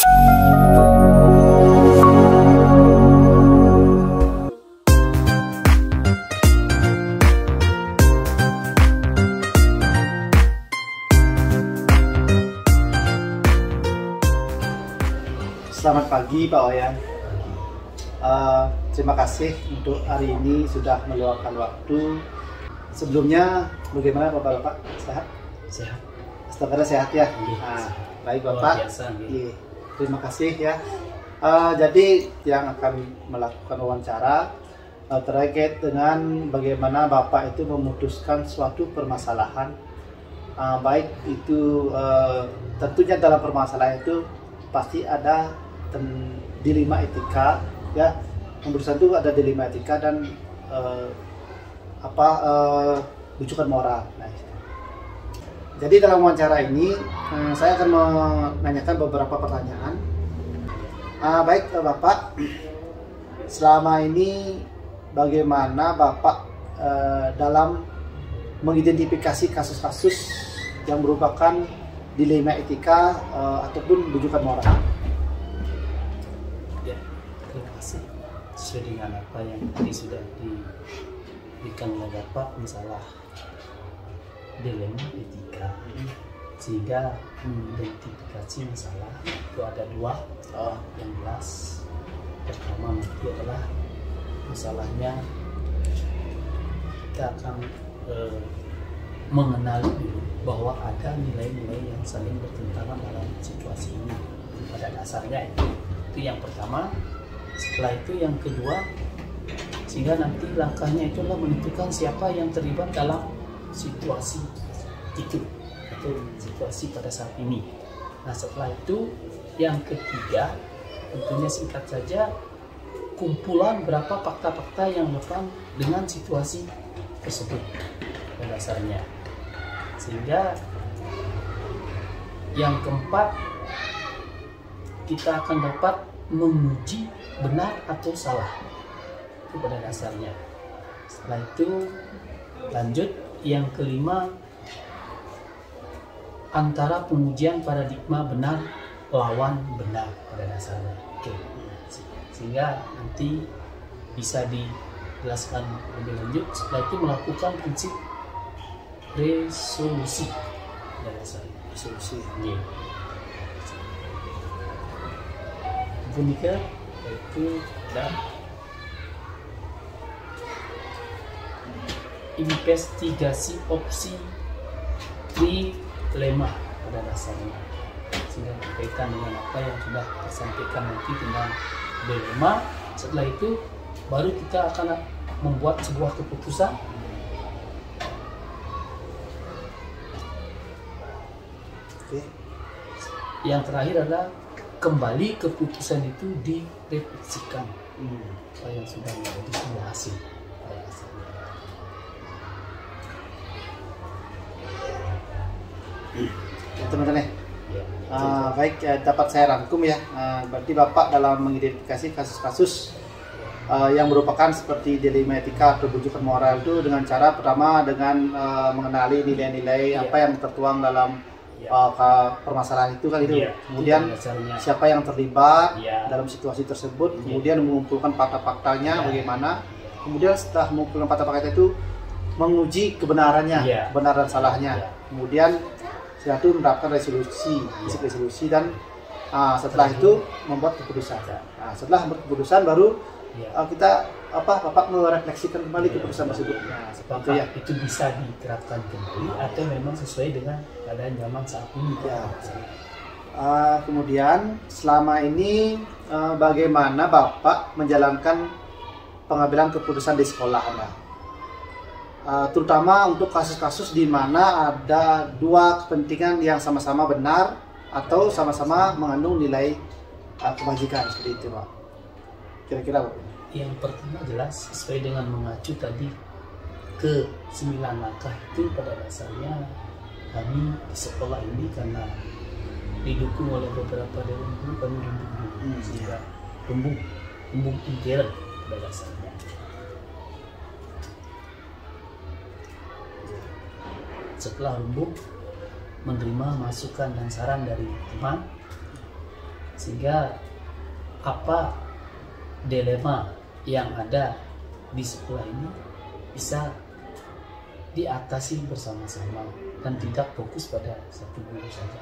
Selamat pagi Pak Wayan. Terima kasih untuk hari ini sudah meluangkan waktu. Sebelumnya bagaimana Bapak-Bapak? Sehat? Sehat. Astagfirullah sehat ya. Baik Bapak. Terima kasih ya. Jadi yang akan melakukan wawancara terkait dengan bagaimana Bapak itu memutuskan suatu permasalahan. Baik itu tentunya dalam permasalahan itu pasti ada dilema etika ya, keputusan itu ada dilema etika dan rujukan moral. Nah, jadi dalam wawancara ini saya akan menanyakan beberapa pertanyaan. Baik Bapak, selama ini bagaimana Bapak dalam mengidentifikasi kasus-kasus yang merupakan dilema etika ataupun rujukan moral? Ya, terima kasih. Sesuai dengan apa yang tadi sudah diberikan oleh Bapak, masalah dilema etika, sehingga mengidentifikasi masalah itu ada dua yang jelas. Pertama nanti adalah masalahnya kita akan mengenali dulu bahwa ada nilai-nilai yang saling bertentangan dalam situasi ini. Pada dasarnya itu yang pertama. Setelah itu yang kedua, sehingga nanti langkahnya itulah menentukan siapa yang terlibat dalam situasi itu atau situasi pada saat ini. Nah setelah itu yang ketiga, tentunya singkat saja, kumpulan berapa fakta-fakta yang relevan dengan situasi tersebut pada dasarnya. Sehingga yang keempat, kita akan dapat menguji benar atau salah itu pada dasarnya. Setelah itu lanjut yang kelima, antara pengujian paradigma benar lawan benar pada dasarnya. Oke. Sehingga nanti bisa dijelaskan lebih lanjut. Setelah itu melakukan prinsip resolusi pada dasarnya. Resolusi. Yeah. Unika itu dan investigasi opsi dilema pada dasarnya, sehingga berkaitan dengan apa yang sudah disampaikan nanti tentang dilema. Setelah itu baru kita akan membuat sebuah keputusan. Yang terakhir adalah kembali keputusan itu direfleksikan apa yang sudah menjadi sebuah hasil. Teman-teman baik, dapat saya rangkum ya. Berarti Bapak dalam mengidentifikasi kasus-kasus yang merupakan seperti dilema etika atau rujukan moral itu dengan cara pertama dengan mengenali nilai-nilai apa yang tertuang dalam permasalahan itu kan itu. Kemudian siapa yang terlibat dalam situasi tersebut, kemudian mengumpulkan fakta-faktanya bagaimana, kemudian setelah mengumpulkan fakta-fakta itu menguji kebenarannya, kebenaran salahnya, kemudian setelah itu menerapkan resolusi dan setelah itu membuat keputusan. Nah, setelah membuat keputusan baru kita Bapak merefleksikan kembali keputusan tersebut. Nah, seperti itu ya. Itu bisa diterapkan kembali atau memang sesuai dengan keadaan zaman saat ini. Kemudian selama ini bagaimana Bapak menjalankan pengambilan keputusan di sekolah Anda? Terutama untuk kasus-kasus di mana ada dua kepentingan yang sama-sama benar atau sama-sama mengandung nilai kebajikan, seperti itu Pak. Kira-kira Pak? Yang pertama jelas sesuai dengan mengacu tadi ke 9 langkah itu, pada dasarnya kami di sekolah ini karena didukung oleh beberapa dewan guru, kami didukung sehingga tumbuh intern pada dasarnya. Setelah tumbuh, menerima masukan dan saran dari teman, sehingga apa dilema yang ada di sekolah ini bisa diatasi bersama-sama dan tidak fokus pada satu guru saja.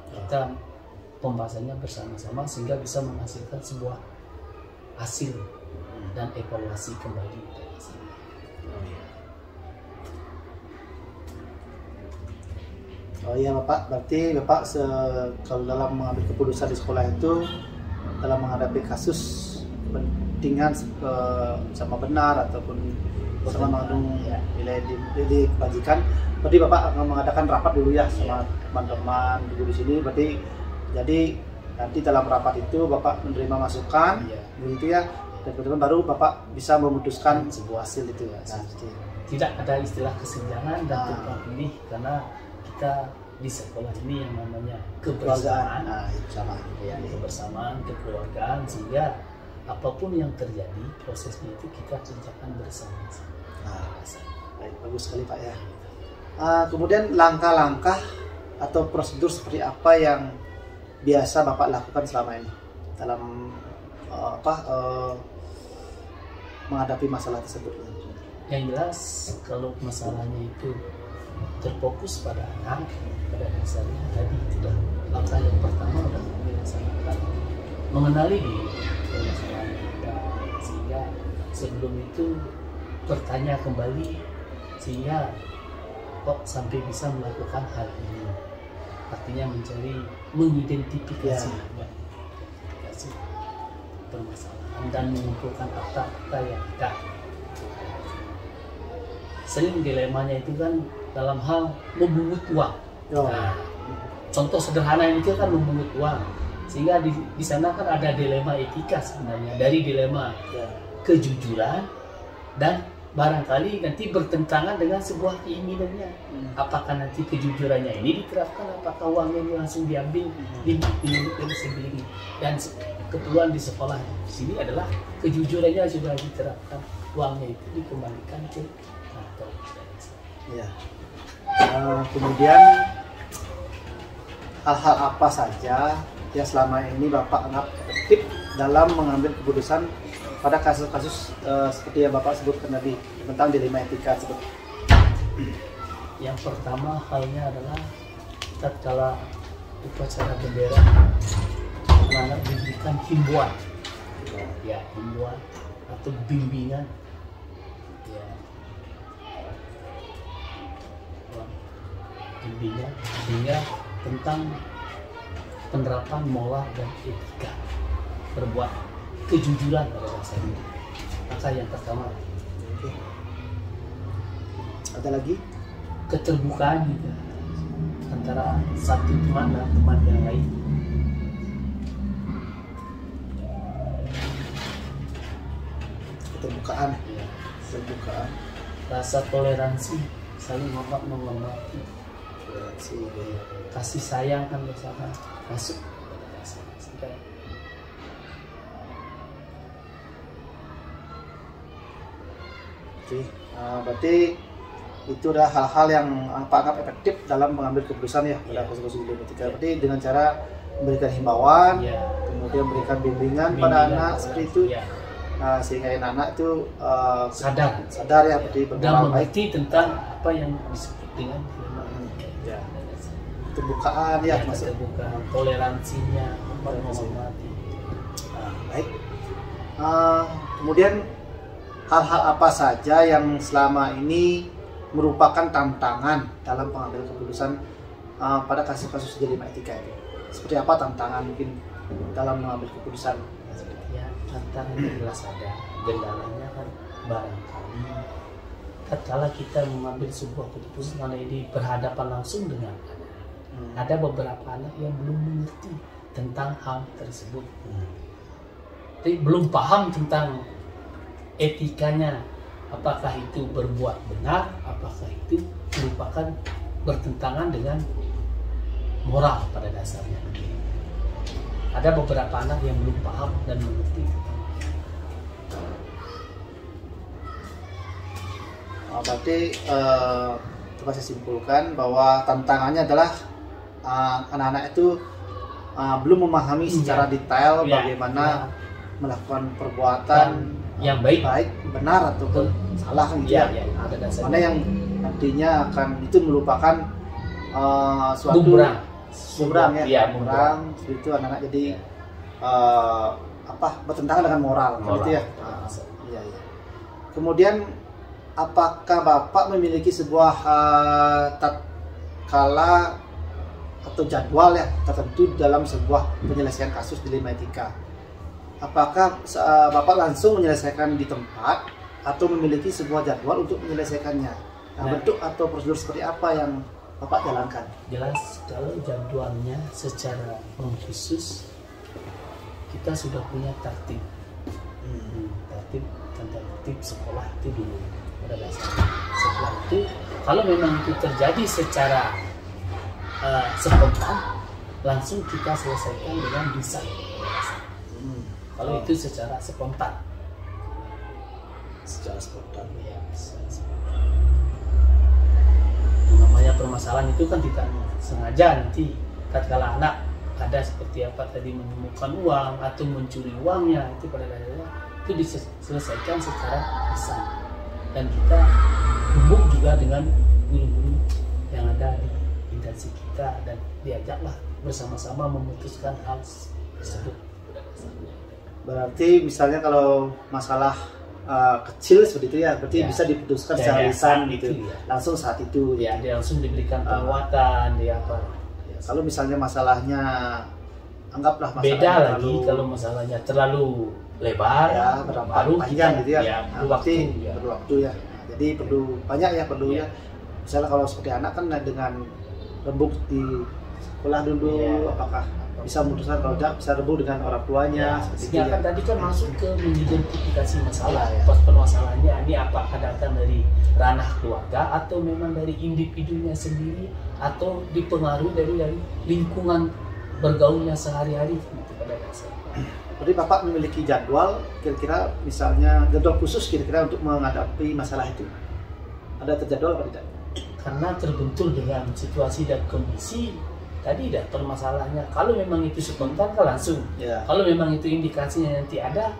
Kita pembahasannya bersama-sama sehingga bisa menghasilkan sebuah hasil dan evaluasi kembali dari sini. Oh iya Bapak, berarti Bapak kalau dalam mengambil keputusan di sekolah itu dalam menghadapi kasus kepentingan sama benar ataupun sama mengandung nilai di kebajikan, berarti Bapak akan mengadakan rapat dulu ya sama teman-teman dulu di sini. Berarti jadi nanti dalam rapat itu Bapak menerima masukan, begitu ya, dan kemudian baru Bapak bisa memutuskan sebuah hasil itu ya. Nah, tidak ada istilah kesenjangan dan tumpang pilih karena kita di sekolah ini yang namanya kebersamaan, kebersamaan, kekeluargaan, sehingga apapun yang terjadi prosesnya itu kita kerjakan bersama-sama. Baik, bagus sekali Pak ya. Kemudian langkah-langkah atau prosedur seperti apa yang biasa Bapak lakukan selama ini dalam menghadapi masalah tersebut? Yang jelas kalau masalahnya itu terfokus pada anak, pada dasarnya tadi sudah langkah yang pertama sudah dilaksanakan, mengenali dulu permasalahan yang ada, sehingga sebelum itu bertanya kembali sehingga kok sampai bisa melakukan hal ini, artinya mencari mengidentifikasi permasalahan dan mengumpulkan fakta-fakta yang ada. Sering dilemanya itu kan dalam hal memungut uang. Nah, contoh sederhana ini kan memungut uang, sehingga di sana kan ada dilema etika sebenarnya, dari dilema kejujuran dan barangkali nanti bertentangan dengan sebuah keinginannya. Apakah nanti kejujurannya ini diterapkan, apakah uangnya ini langsung diambil dimiliki oleh sendiri. Dan keperluan di sekolah di sini adalah kejujurannya sudah diterapkan, uangnya itu dikembalikan ke kantor. Ya. Kemudian hal-hal apa saja yang selama ini Bapak anggap efektif dalam mengambil keputusan pada kasus-kasus seperti yang Bapak sebutkan tadi tentang dilema etika tersebut? Yang pertama halnya adalah tatkala upacara bendera, anak-anak diberikan himbauan, ya himbauan atau bimbingan, ya bimbingan sehingga tentang penerapan moral dan etika, berbuat kejujuran pada dasarnya. Maka yang pertama. Ada lagi? Keterbukaan juga antara satu teman dan teman yang lain. Keterbukaan. Ya. Keterbukaan. Rasa Toleransi, saling menghormati. Kasih sayang kan bersama masuk pada dasarnya. Oke, berarti itu adalah hal-hal yang anggap efektif dalam mengambil keputusan ya pada kasus-kasus dilema etika. Berarti dengan cara memberikan himbauan, kemudian memberikan bimbingan pada anak seperti itu, sehingga anak itu sadar ya, berarti dan mengerti tentang apa yang disebut dengan keterbukaan ya, keterbukaan, toleransinya, menghormati. Baik. Kemudian hal-hal apa saja yang selama ini merupakan tantangan dalam pengambilan keputusan pada kasus-kasus dilema etika itu? Seperti apa tantangan mungkin dalam mengambil keputusan? Ya, tantangannya jelas ada, kendalanya kan barangkali tatkala kita mengambil sebuah keputusan karena ini berhadapan langsung dengan anak. Ada beberapa anak yang belum mengerti tentang hal tersebut, jadi belum paham tentang etikanya, apakah itu berbuat benar, apakah itu merupakan bertentangan dengan moral pada dasarnya. Ada beberapa anak yang belum paham dan mengerti. Berarti dapat saya simpulkan bahwa tantangannya adalah anak-anak itu belum memahami secara detail Ya. bagaimana melakukan perbuatan yang baik, benar ataupun salah kan gitu ya. ada dasarnya. Mana yang nantinya akan itu merupakan suatu bumerang ya, Iya, bumerang itu anak-anak jadi bertentangan dengan moral. Gitu ya. Iya, iya. Kemudian apakah Bapak memiliki sebuah tatkala atau jadwal ya tertentu dalam sebuah penyelesaian kasus dilema etika? Apakah Bapak langsung menyelesaikan di tempat atau memiliki sebuah jadwal untuk menyelesaikannya? Nah, bentuk atau prosedur seperti apa yang Bapak jalankan? Jelas kalau jadwalnya secara khusus kita sudah punya tertib. Tertib sekolah itu dulu pada dasarnya. Setelah itu kalau memang itu terjadi secara spontan, langsung kita selesaikan dengan desain. Kalau itu secara spontan. Ya, namanya permasalahan itu kan tidak sengaja, nanti tatkala anak ada seperti apa tadi menemukan uang atau mencuri uangnya, itu pada dasarnya itu diselesaikan secara desain, dan kita gembuk juga dengan guru-guru yang ada di instansi kita dan diajaklah bersama-sama memutuskan hal tersebut. Berarti misalnya kalau masalah kecil seperti itu ya, berarti bisa diputuskan secara lisan gitu, langsung saat itu. Ya, dia langsung diberikan penguatan, dia apa. Ya, kalau misalnya masalahnya anggaplah masalah beda lagi kalau masalahnya terlalu lebar, ya, baru panjang kita, gitu ya, perlu waktu, perlu waktu ya. Nah, jadi perlu banyak ya, ya. Misalnya kalau seperti anak kan dengan rembuk di sekolah dulu, apakah bisa memutuskan, kalau tidak bisa rebut dengan orang tuanya, seperti itu kan tadi kan masuk ke mengidentifikasi masalah. Pas permasalahannya ini apakah datang dari ranah keluarga atau memang dari individunya sendiri atau dipengaruhi dari lingkungan bergaulnya sehari-hari gitu pada dasarnya. Jadi Bapak memiliki jadwal kira-kira, misalnya jadwal khusus kira-kira untuk menghadapi masalah itu, ada terjadwal atau tidak? Karena terbentur dengan situasi dan kondisi tadi dah permasalahannya. Kalau memang itu spontan kan langsung. Kalau memang itu indikasinya nanti ada,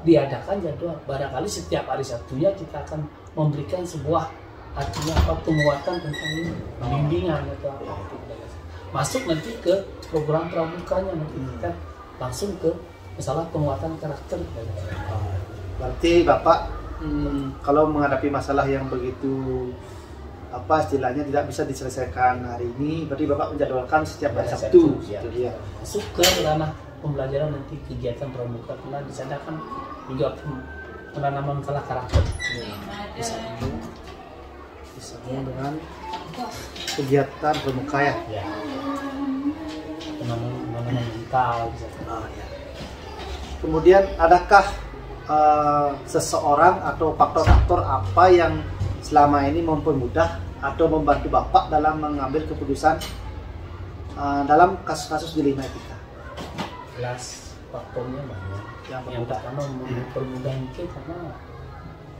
diadakan jadwal. Barangkali setiap hari Sabtunya kita akan memberikan sebuah artinya penguatan tentang ini, bimbingan atau apa. Masuk nanti ke program pramukanya, nanti kita langsung ke masalah penguatan karakter. Berarti Bapak kalau menghadapi masalah yang begitu istilahnya tidak bisa diselesaikan hari ini, berarti Bapak menjadwalkan setiap hari Sabtu. Ya. Masuk ke ranah pembelajaran nanti kegiatan pramuka, karena di sana kan juga penanaman masalah karakter. Disambung dengan kegiatan pramuka ya. Penanaman mental. Kemudian adakah seseorang atau faktor-faktor apa yang selama ini mempermudah atau membantu Bapak dalam mengambil keputusan dalam kasus-kasus dilema etika? Jelas faktornya banyak. Yang pertama mempermudah itu karena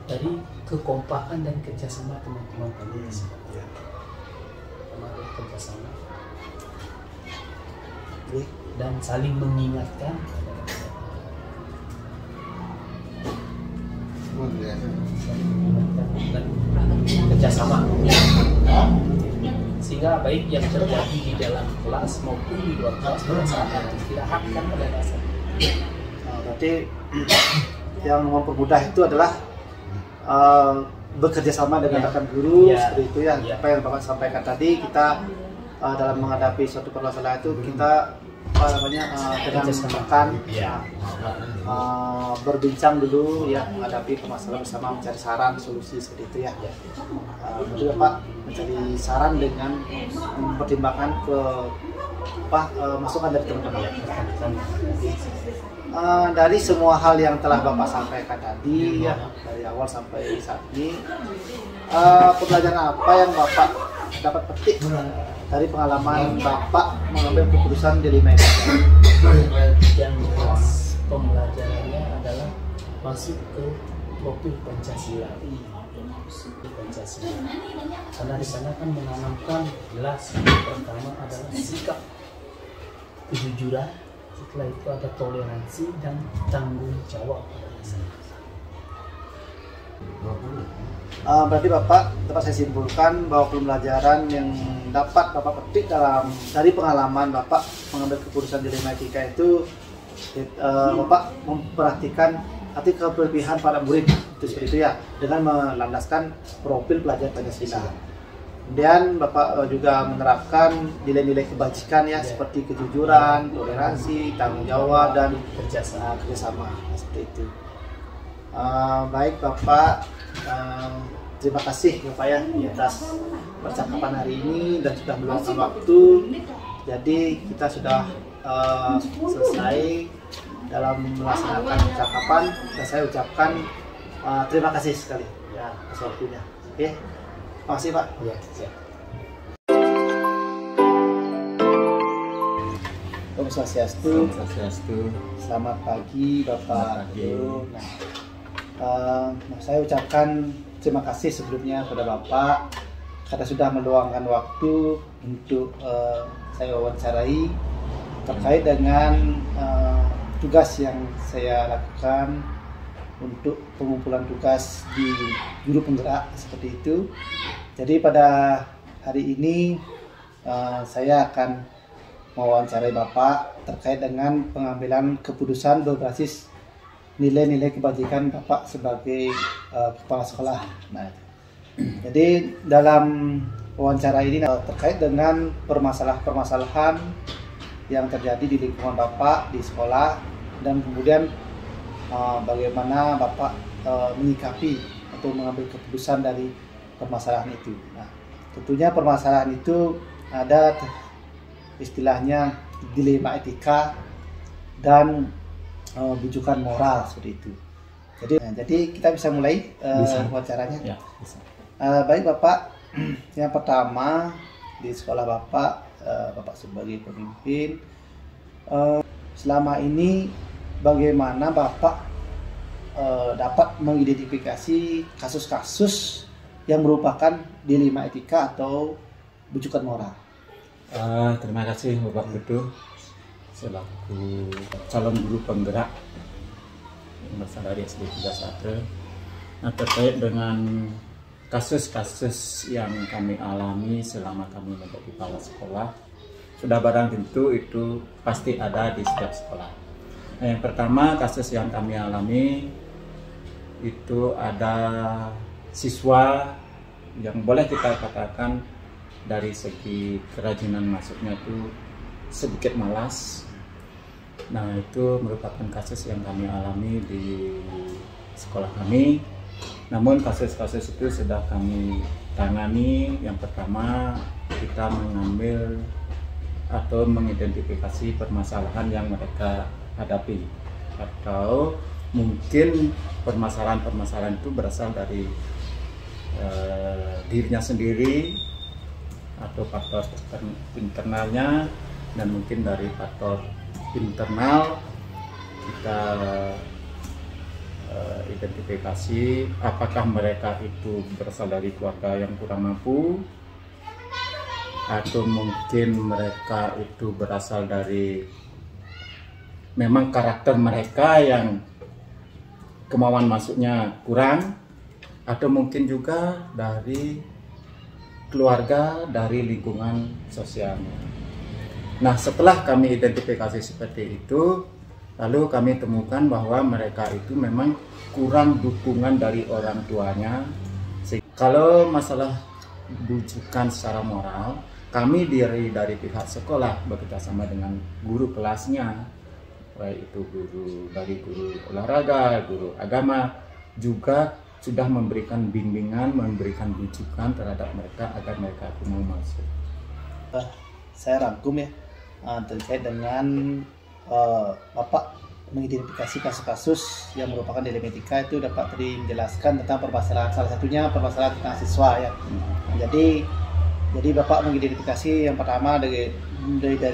dari kekompakan dan kerjasama teman-teman kami. Karena ada kerjasama dan saling mengingatkan. Dan kerjasama, sehingga baik yang terjadi di dalam kelas maupun di luar kelas pada saat istirahatkan pada dasarnya. Berarti yang mempermudah itu adalah bekerja sama dengan rekan guru, seperti itu ya. Apa yang Bapak sampaikan tadi, kita dalam menghadapi suatu permasalahan itu kita dengan makan, berbincang dulu ya, menghadapi permasalahan bersama, mencari saran solusi seperti itu ya. Juga Pak mencari saran dengan mempertimbangkan masukan dari teman-teman. Dari semua hal yang telah Bapak sampaikan tadi ya, dari awal sampai saat ini, pelajaran apa yang Bapak dapat petik dari pengalaman Bapak mengambil keputusan dilema etika? Yang jelas pembelajarannya adalah masuk ke profil Pancasila. Karena di sana kan menanamkan jelas pertama adalah sikap kejujuran, setelah itu ada toleransi dan tanggung jawab pada dasarnya. Berarti Bapak dapat saya simpulkan bahwa pembelajaran yang dapat Bapak petik dari pengalaman Bapak mengambil keputusan dilema etika itu, Bapak memperhatikan arti keberpihakan para murid itu seperti itu ya, dengan melandaskan profil pelajar Pancasila. Kemudian Bapak juga menerapkan nilai-nilai kebajikan ya, seperti kejujuran, toleransi, tanggung jawab, dan kerjasama seperti itu. Baik Bapak, terima kasih Bapak ya atas percakapan hari ini dan sudah meluangkan waktu. Jadi kita sudah selesai dalam melaksanakan percakapan, dan saya ucapkan terima kasih sekali ya atas waktunya. Oke, terima kasih Pak. Ya, siap. Om Swastiastu. Selamat pagi Bapak. Saya ucapkan terima kasih sebelumnya kepada Bapak karena sudah meluangkan waktu untuk saya wawancarai terkait dengan tugas yang saya lakukan untuk pengumpulan tugas di Guru Penggerak seperti itu. Jadi pada hari ini saya akan mewawancarai Bapak terkait dengan pengambilan keputusan berbasis nilai-nilai kebajikan Bapak sebagai kepala sekolah. Nah, jadi dalam wawancara ini terkait dengan permasalahan yang terjadi di lingkungan Bapak di sekolah, dan kemudian bagaimana Bapak menyikapi atau mengambil keputusan dari permasalahan itu. Nah, tentunya permasalahan itu ada istilahnya dilema etika dan bujukan moral seperti itu. Jadi kita bisa mulai wawancaranya. Ya, bisa. Baik Bapak, yang pertama di sekolah Bapak, Bapak sebagai pemimpin, selama ini bagaimana Bapak dapat mengidentifikasi kasus-kasus yang merupakan dilema etika atau bujukan moral? Terima kasih Bapak Ketua selaku calon guru penggerak yang berasal dari SD 31. Nah, terkait dengan kasus-kasus yang kami alami selama kami menjadi kepala sekolah, sudah barang tentu itu pasti ada di setiap sekolah. Nah, yang pertama kasus yang kami alami itu ada siswa yang boleh kita katakan dari segi kerajinan masuknya itu sedikit malas. Nah, itu merupakan kasus yang kami alami di sekolah kami. Namun kasus-kasus itu sudah kami tangani. Yang pertama, kita mengambil atau mengidentifikasi permasalahan yang mereka hadapi, atau mungkin permasalahan-permasalahan itu berasal dari dirinya sendiri atau faktor internalnya, dan mungkin dari faktor internal kita identifikasi apakah mereka itu berasal dari keluarga yang kurang mampu, atau mungkin mereka itu berasal dari memang karakter mereka yang kemauan masuknya kurang, atau mungkin juga dari keluarga, dari lingkungan sosialnya. Nah, setelah kami identifikasi seperti itu, lalu kami temukan bahwa mereka itu memang kurang dukungan dari orang tuanya. Kalau masalah bujukan secara moral, kami dari pihak sekolah bekerjasama dengan guru kelasnya, baik itu dari guru olahraga, guru agama, juga sudah memberikan bimbingan, memberikan bujukan terhadap mereka agar mereka mau masuk. Saya rangkum ya, terkait dengan Bapak mengidentifikasi kasus-kasus yang merupakan dilema etika. Itu dapat tadi menjelaskan tentang permasalahan, salah satunya permasalahan tentang siswa ya. Jadi Bapak mengidentifikasi yang pertama dari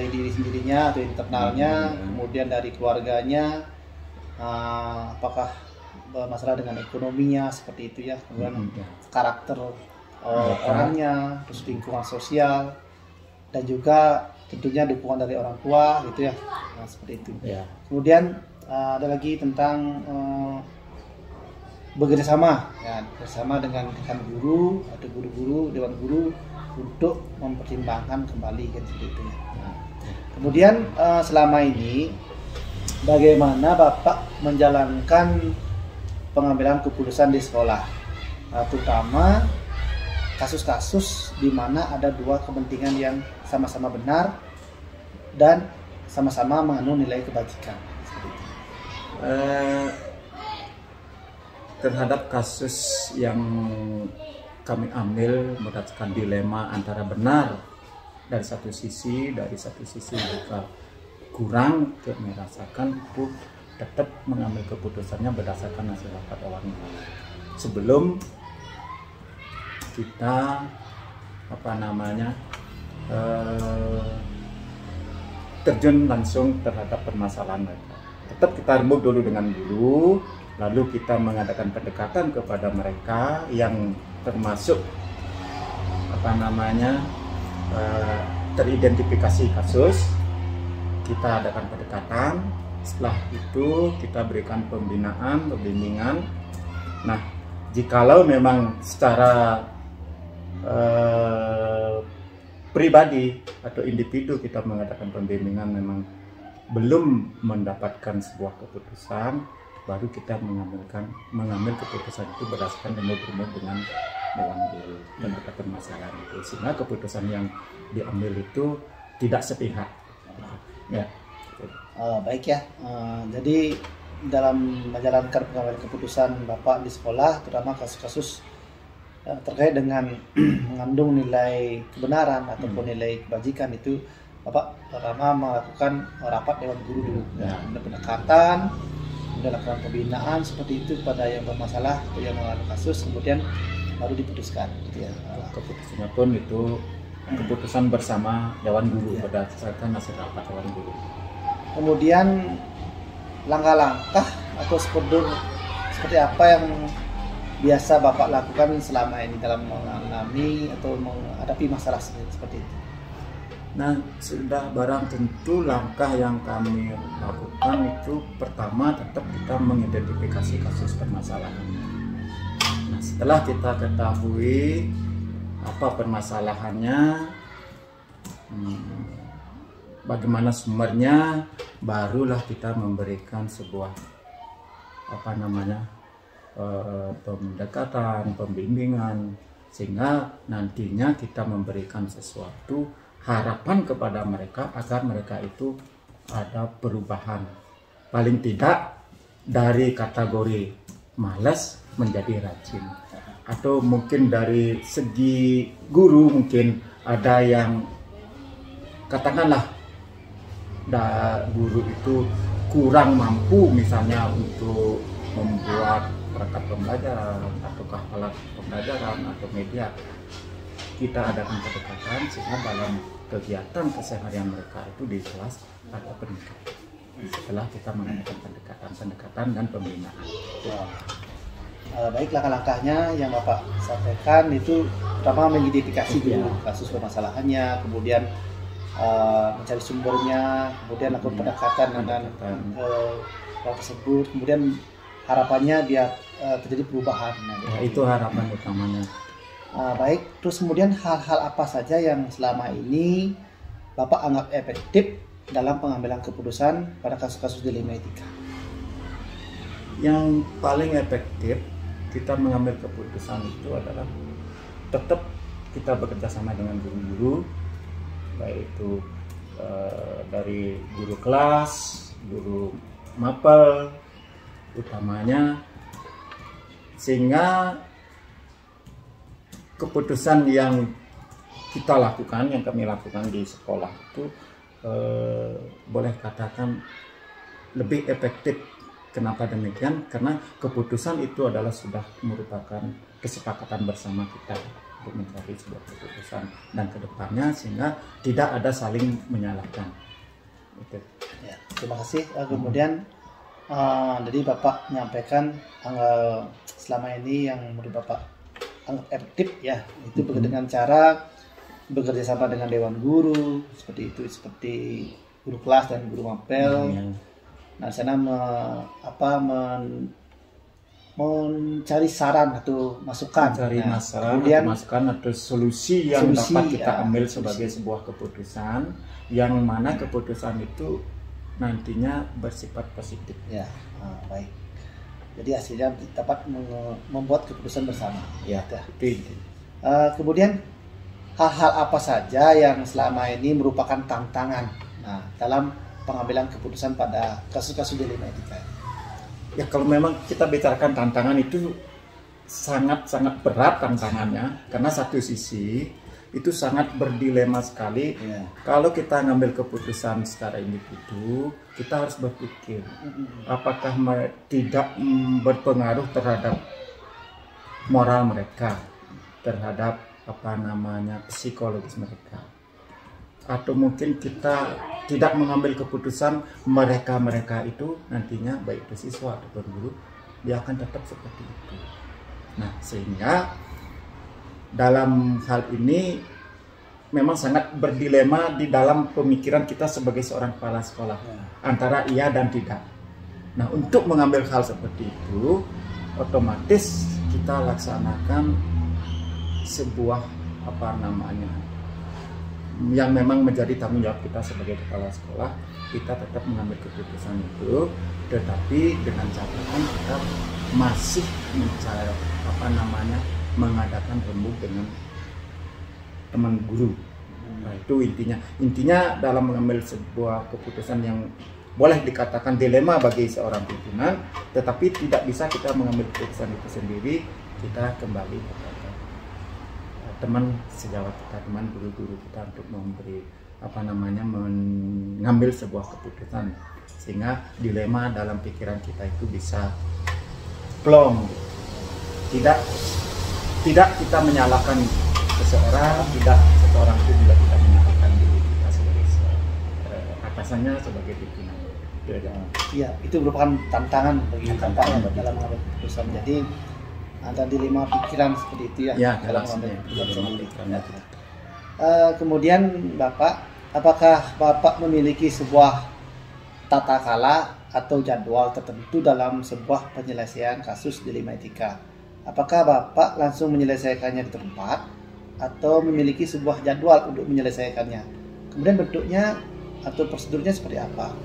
diri sendirinya atau internalnya, kemudian dari keluarganya, apakah masalah dengan ekonominya seperti itu ya, kemudian karakter orangnya, terus lingkungan sosial, dan juga tentunya dukungan dari orang tua gitu ya. Nah, seperti itu. Ya. Kemudian ada lagi tentang bekerjasama ya, bersama dengan rekan guru atau guru-guru, dewan guru untuk mempertimbangkan kembali kan seperti itu ya. Nah, kemudian selama ini bagaimana Bapak menjalankan pengambilan keputusan di sekolah, terutama kasus-kasus di mana ada dua kepentingan yang sama-sama benar dan sama-sama mengandung nilai kebajikan. Seperti itu. Terhadap kasus yang kami ambil berdasarkan dilema antara benar dari satu sisi juga kurang, merasakan itu tetap mengambil keputusannya berdasarkan hasil rapat dewan guru. Sebelum kita terjun langsung terhadap permasalahan mereka, tetap kita rembuk dulu dengan guru, lalu kita mengadakan pendekatan kepada mereka yang termasuk teridentifikasi kasus. Kita adakan pendekatan, setelah itu kita berikan pembimbingan. Nah, jikalau memang secara pribadi atau individu kita mengadakan pembimbingan memang belum mendapatkan sebuah keputusan, baru kita mengambil keputusan itu berdasarkan remuk-remuk dengan dewan guru dan permasalahan itu, sehingga keputusan yang diambil itu tidak sepihak. Ya. Baik ya. Jadi dalam menjalankan pengambilan keputusan Bapak di sekolah, terutama kasus-kasus terkait dengan mengandung nilai kebenaran ataupun nilai kebajikan, itu Bapak pertama melakukan rapat dewan guru dulu, pendekatan, kemudian lakukan pembinaan seperti itu kepada yang bermasalah atau yang mengalami kasus, kemudian baru diputuskan. Gitu ya. Keputusannya pun itu keputusan bersama dewan guru berdasarkan hasil rapat dewan guru. Kemudian langkah-langkah atau prosedur seperti apa yang biasa Bapak lakukan selama ini dalam mengalami atau menghadapi masalah seperti itu? Nah, sudah barang tentu langkah yang kami lakukan itu pertama tetap kita mengidentifikasi kasus permasalahan. Nah, setelah kita ketahui apa permasalahannya, bagaimana sumbernya, barulah kita memberikan sebuah pendekatan, pembimbingan, sehingga nantinya kita memberikan sesuatu harapan kepada mereka agar mereka itu ada perubahan, paling tidak dari kategori malas menjadi rajin, atau mungkin dari segi guru mungkin ada yang katakanlah guru itu kurang mampu misalnya untuk membuat perangkat pembelajaran ataukah alat pembelajaran atau media, kita adakan pendekatan sehingga dalam kegiatan keseharian mereka itu di kelas ada peningkatan. Setelah kita mengadakan pendekatan dan pembinaan. Baik, langkah-langkahnya yang Bapak sampaikan itu pertama mengidentifikasi dulu kasus permasalahannya, kemudian mencari sumbernya, kemudian lakukan pendekatan dengan hal tersebut, kemudian harapannya biar terjadi perubahan. Itu harapan utamanya. Baik, terus kemudian hal-hal apa saja yang selama ini Bapak anggap efektif dalam pengambilan keputusan pada kasus-kasus dilema etika? Yang paling efektif kita mengambil keputusan itu adalah tetap kita bekerja sama dengan guru-guru, baik itu dari guru kelas, guru mapel utamanya, sehingga keputusan yang kita lakukan, yang kami lakukan di sekolah itu boleh katakan lebih efektif. Kenapa demikian? Karena keputusan itu adalah sudah merupakan kesepakatan bersama kita untuk mencari sebuah keputusan dan kedepannya, sehingga tidak ada saling menyalahkan. Itu. Ya, terima kasih. Kemudian jadi Bapak menyampaikan selama ini yang menurut Bapak anggap efektif ya, itu dengan cara bekerja sama dengan dewan guru seperti itu, seperti guru kelas dan guru mapel. Nah, di sana mencari saran atau masukan, mencari nah, masalah, kemudian masukan atau solusi yang dapat kita ambil sebagai sebuah keputusan, yang mana keputusan itu nantinya bersifat positif. Ya, baik. Jadi hasilnya dapat membuat keputusan bersama. Ya, itu. Kemudian hal-hal apa saja yang selama ini merupakan tantangan, nah, dalam pengambilan keputusan pada kasus-kasus dilema etika? Ya, kalau memang kita bicarakan tantangan itu sangat-sangat berat tantangannya, karena satu sisi itu sangat berdilema sekali. Kalau kita ngambil keputusan secara individu, kita harus berpikir apakah tidak berpengaruh terhadap moral mereka, terhadap psikologis mereka, atau mungkin kita tidak mengambil keputusan mereka itu nantinya baik itu siswa atau guru, dia akan tetap seperti itu. Nah, sehingga dalam hal ini memang sangat berdilema di dalam pemikiran kita sebagai seorang kepala sekolah, antara iya dan tidak. Nah, untuk mengambil hal seperti itu, otomatis kita laksanakan sebuah yang memang menjadi tanggung jawab kita sebagai kepala sekolah. Kita tetap mengambil keputusan itu, tetapi dengan catatan kita masih mencari mengadakan rembuk dengan teman guru. Nah, itu intinya dalam mengambil sebuah keputusan yang boleh dikatakan dilema bagi seorang pimpinan, tetapi tidak bisa kita mengambil keputusan itu sendiri. Kita kembali kepada teman sejawat kita, teman guru-guru kita untuk memberi mengambil sebuah keputusan, sehingga dilema dalam pikiran kita itu bisa plong. Tidak kita menyalahkan seseorang, seseorang itu juga tidak menyalahkan diri kita sebagai atasannya, sebagai pimpinan. Iya, itu merupakan tantangan bagi kita dalam mengambil keputusan. Jadi ada dilema pikiran seperti itu ya, dalam mengambil keputusan. Kemudian Bapak, apakah Bapak memiliki sebuah tata kala atau jadwal tertentu dalam sebuah penyelesaian kasus dilema etika? Apakah Bapak langsung menyelesaikannya di tempat atau memiliki sebuah jadwal untuk menyelesaikannya? Kemudian bentuknya atau prosedurnya seperti apa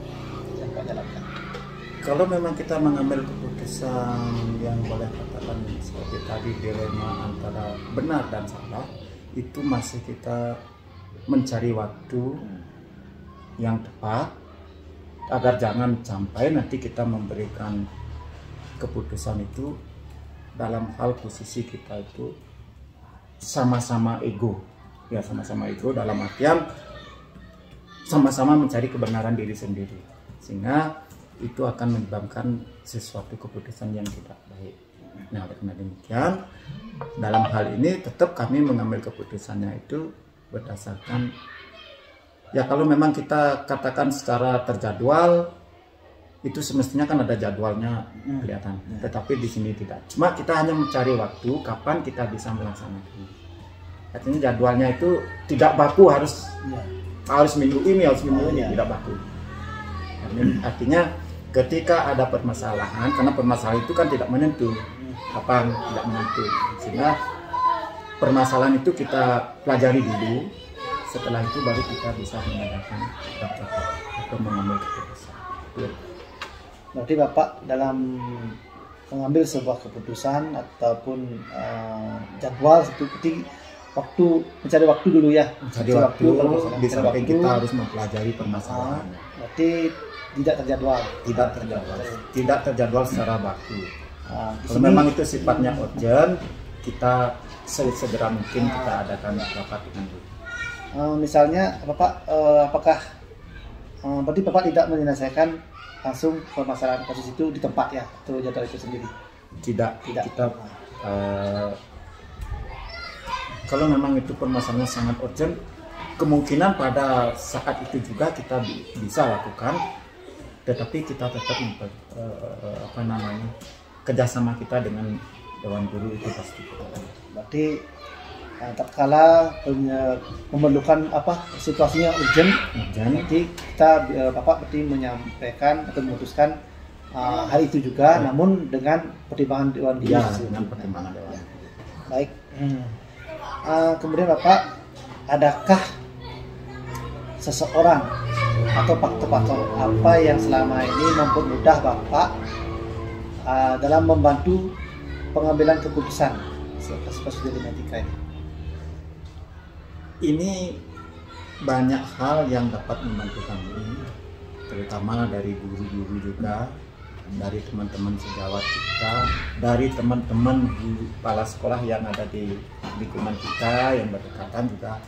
yang Bapak jalankan? Kalau memang kita mengambil keputusan yang boleh katakan seperti tadi dilema antara benar dan salah, itu masih kita mencari waktu yang tepat agar jangan sampai nanti kita memberikan keputusan itu dalam hal posisi kita itu sama-sama ego. Ya, sama-sama ego dalam artian sama-sama mencari kebenaran diri sendiri, sehingga itu akan menyebabkan sesuatu keputusan yang tidak baik. Nah, karena demikian, dalam hal ini tetap kami mengambil keputusannya itu berdasarkan, ya kalau memang kita katakan secara terjadwal, itu semestinya kan ada jadwalnya kelihatan. Tetapi di sini tidak. Cuma kita hanya mencari waktu kapan kita bisa melaksanakan. Artinya jadwalnya itu tidak baku harus minggu ini, tidak baku. Artinya ketika ada permasalahan, karena permasalahan itu kan tidak menentu, sehingga permasalahan itu kita pelajari dulu, setelah itu baru kita bisa mengadakan atau mengambil keputusan. Berarti Bapak dalam mengambil sebuah keputusan ataupun jadwal seperti mencari waktu dulu ya. Mencari waktu di samping kita harus mempelajari permasalahan. Berarti tidak terjadwal secara baku. Kalau memang itu sifatnya urgent, kita segera mungkin kita adakan rapat dengan dulu. Misalnya Bapak, apakah berarti Bapak tidak menyelesaikan langsung permasalahan kasus itu di tempat ya, atau jadwal itu sendiri? Tidak. Kita kalau memang itu permasalahan sangat urgent, kemungkinan pada saat itu juga kita bisa lakukan. Tetapi kita tetap kerjasama kita dengan dewan guru itu pasti. Berarti tatkala memerlukan situasinya urgent, nanti kita Bapak berarti menyampaikan atau memutuskan hal itu juga, namun dengan pertimbangan Dewan Guru. Ya, dengan pertimbangan Dewan. Baik. Kemudian Bapak, adakah seseorang atau faktor-faktor apa yang selama ini mempermudah Bapak dalam membantu pengambilan keputusan kasus Delimatika ini? Ini banyak hal yang dapat membantu kami, terutama dari guru-guru juga, dari teman-teman sejawat kita, dari teman-teman guru kepala sekolah yang ada di lingkungan kita yang berdekatan juga.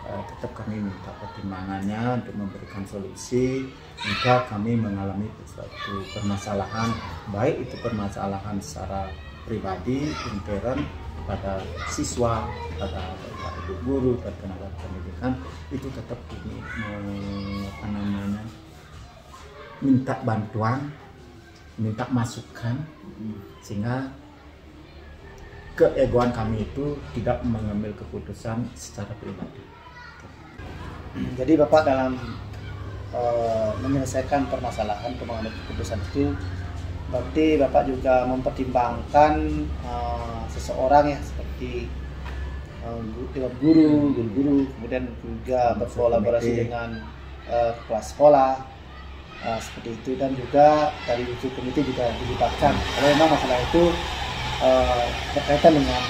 Tetap kami minta pertimbangannya untuk memberikan solusi jika kami mengalami suatu permasalahan, baik itu permasalahan secara pribadi, intern, pada siswa, pada ibu guru, pada tenaga pendidikan, itu tetap ini minta bantuan, minta masukan, sehingga keegoan kami itu tidak mengambil keputusan secara pribadi. Jadi Bapak dalam menyelesaikan permasalahan pengambilan keputusan itu, berarti Bapak juga mempertimbangkan seseorang ya, seperti dewan guru, guru-guru, kemudian juga berkolaborasi dengan kepala sekolah seperti itu, dan juga dari unsur komite juga dilibatkan kalau memang masalah itu berkaitan dengan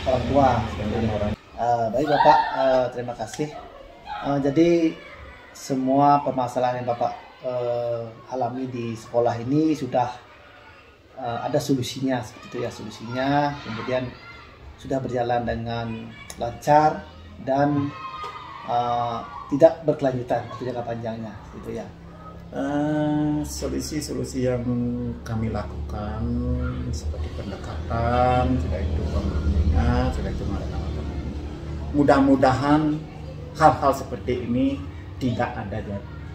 orang tua. Baik Bapak, terima kasih. Jadi semua permasalahan yang Bapak alami di sekolah ini sudah ada solusinya, seperti itu ya, solusinya kemudian sudah berjalan dengan lancar dan tidak berkelanjutan atau jangka panjangnya, gitu ya. Solusi-solusi yang kami lakukan seperti pendekatan, sudah itu pembimbingan, sudah itu mereka. Mudah-mudahan hal-hal seperti ini tidak ada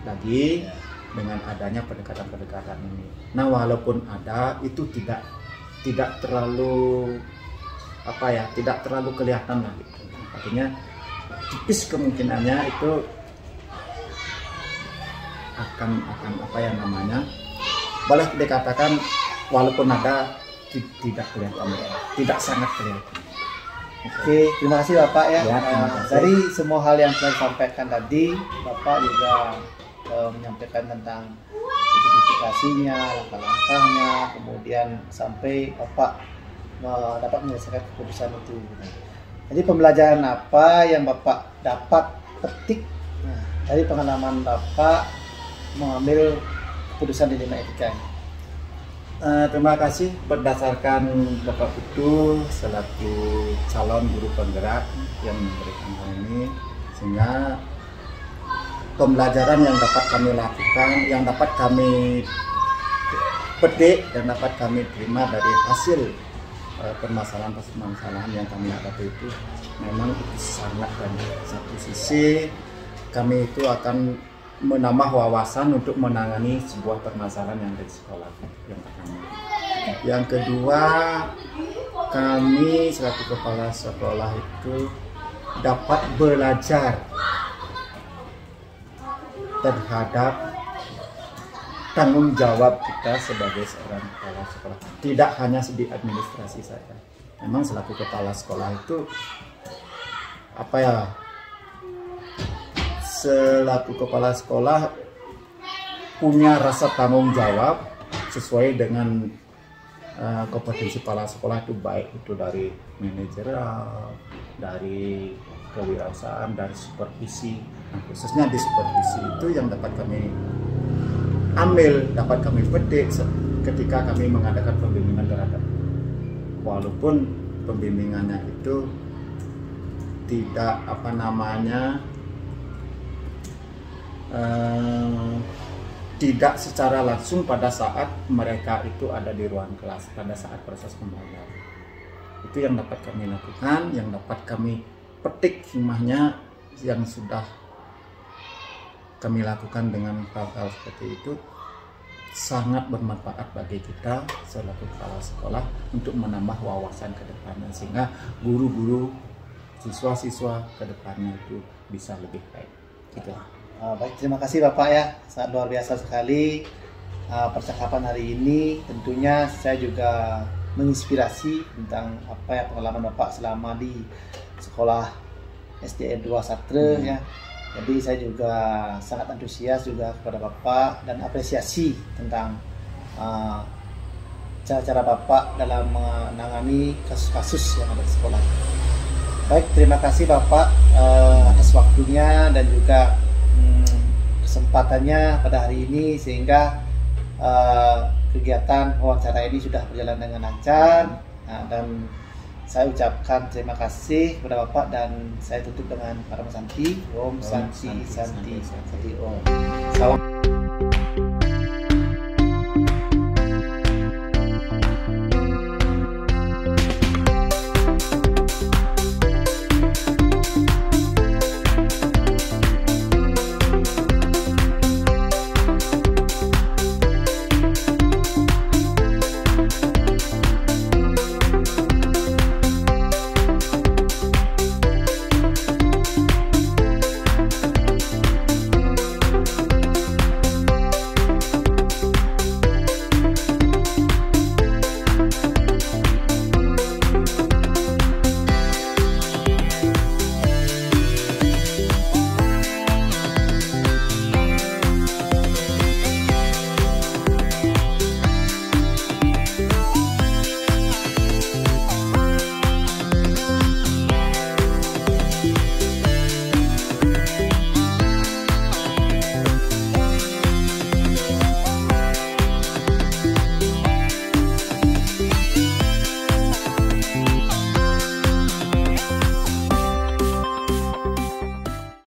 lagi dengan adanya pendekatan-pendekatan ini. Nah, walaupun ada, itu tidak terlalu tidak terlalu kelihatan lagi. Artinya tipis kemungkinannya itu akan boleh dikatakan walaupun ada tidak kelihatan, tidak sangat kelihatan. Oke, terima kasih Bapak ya. Terima kasih. Dari semua hal yang telah disampaikan tadi, Bapak juga menyampaikan tentang identifikasinya, langkah-langkahnya, kemudian sampai Bapak dapat menyelesaikan keputusan itu. Jadi pembelajaran apa yang Bapak dapat petik dari pengalaman Bapak mengambil keputusan di Delimatika ini? Terima kasih berdasarkan Bapak Putu selaku calon guru penggerak yang memberikan hal ini, sehingga pembelajaran yang dapat kami lakukan, yang dapat kami petik dan dapat kami terima dari hasil permasalahan yang kami hadapi itu memang itu sangat banyak. Satu sisi kami itu akan menambah wawasan untuk menangani sebuah permasalahan yang ada di sekolah, yang pertama. Yang kedua, kami selaku kepala sekolah itu dapat belajar terhadap tanggung jawab kita sebagai seorang kepala sekolah, tidak hanya di administrasi saja. Memang selaku kepala sekolah itu selaku kepala sekolah punya rasa tanggung jawab sesuai dengan kompetensi kepala sekolah itu, baik itu dari manajerial, dari kewirausahaan, dari supervisi. Nah, khususnya di supervisi itu yang dapat kami ambil, dapat kami petik ketika kami mengadakan pembimbingan terhadap, walaupun pembimbingannya itu tidak tidak secara langsung pada saat mereka itu ada di ruang kelas, pada saat proses pembelajaran. Itu yang dapat kami lakukan, yang dapat kami petik hikmahnya, yang sudah kami lakukan dengan hal-hal seperti itu sangat bermanfaat bagi kita selaku kepala sekolah untuk menambah wawasan ke depannya, sehingga guru-guru siswa-siswa kedepannya itu bisa lebih baik. Gitu. Baik, terima kasih Bapak ya, sangat luar biasa sekali percakapan hari ini. Tentunya saya juga menginspirasi tentang apa ya pengalaman Bapak selama di sekolah SDN 2 Satre ya. Jadi saya juga sangat antusias juga kepada Bapak dan apresiasi tentang cara-cara Bapak dalam menangani kasus-kasus yang ada di sekolah. Baik, terima kasih Bapak atas waktunya dan juga kesempatannya pada hari ini, sehingga kegiatan wawancara ini sudah berjalan dengan lancar. Dan saya ucapkan terima kasih kepada Bapak dan saya tutup dengan Paramasanti. Om Santi Santi Santi Om. Salam.